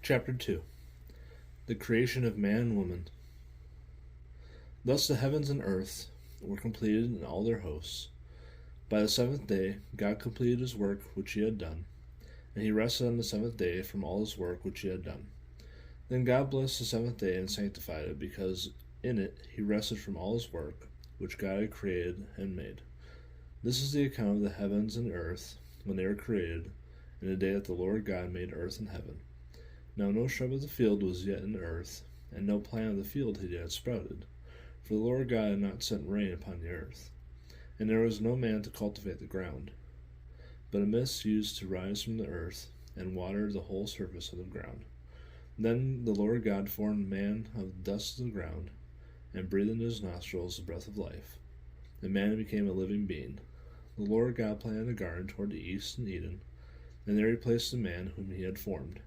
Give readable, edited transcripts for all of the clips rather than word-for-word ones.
Chapter 2. The creation of man and woman. Thus the heavens and earth were completed in all their hosts. By the seventh day God completed his work which he had done, and he rested on the seventh day from all his work which he had done. Then God blessed the seventh day and sanctified it, because in it he rested from all his work which God had created and made. This is the account of the heavens and earth when they were created, in the day that the Lord God made earth and heaven. Now no shrub of the field was yet in earth, and no plant of the field had yet sprouted, for the Lord God had not sent rain upon the earth, and there was no man to cultivate the ground. But a mist used to rise from the earth, and water the whole surface of the ground. Then the Lord God formed man of the dust of the ground, and breathed into his nostrils the breath of life, and man became a living being. The Lord God planted a garden toward the east in Eden, and there he placed the man whom he had formed.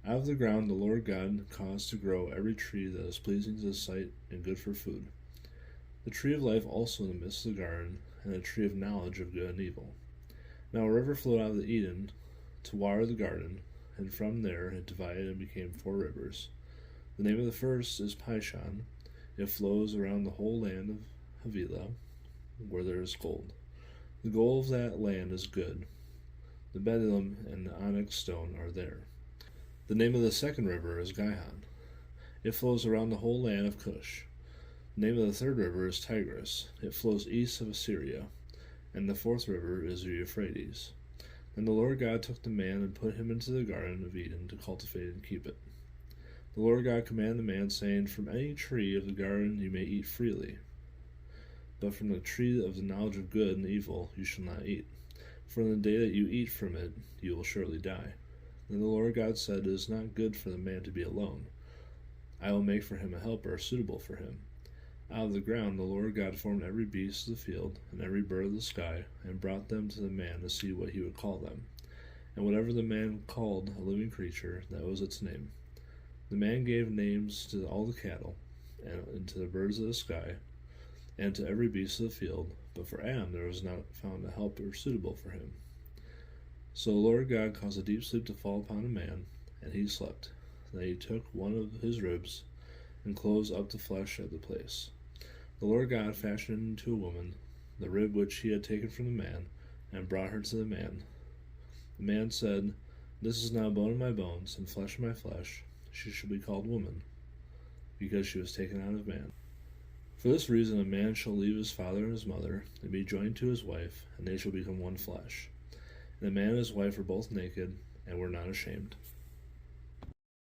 Out of the ground the Lord God caused to grow every tree that is pleasing to the sight and good for food, the tree of life also in the midst of the garden, and the tree of knowledge of good and evil. Now a river flowed out of the Eden to water the garden, and from there it divided and became 4 rivers. The name of the first is Pishon. It flows around the whole land of Havilah, where there is gold. The gold of that land is good. The bdellium and the onyx stone are there. The name of the second river is Gihon. It flows around the whole land of Cush. The name of the third river is Tigris. It flows east of Assyria. And the fourth river is the Euphrates. Then the Lord God took the man and put him into the garden of Eden to cultivate and keep it. The Lord God commanded the man, saying, From any tree of the garden you may eat freely, but from the tree of the knowledge of good and evil you shall not eat. For in the day that you eat from it you will surely die. Then the Lord God said, It is not good for the man to be alone. I will make for him a helper suitable for him. Out of the ground the Lord God formed every beast of the field and every bird of the sky, and brought them to the man to see what he would call them. And whatever the man called a living creature, that was its name. The man gave names to all the cattle, and to the birds of the sky, and to every beast of the field, but for Adam there was not found a helper suitable for him. So the Lord God caused a deep sleep to fall upon a man, and he slept. Then he took one of his ribs, and closed up the flesh of the place. The Lord God fashioned into a woman the rib which he had taken from the man, and brought her to the man. The man said, This is now bone of my bones, and flesh of my flesh. She shall be called woman, because she was taken out of man. For this reason a man shall leave his father and his mother, and be joined to his wife, and they shall become one flesh. And the man and his wife were both naked, and were not ashamed.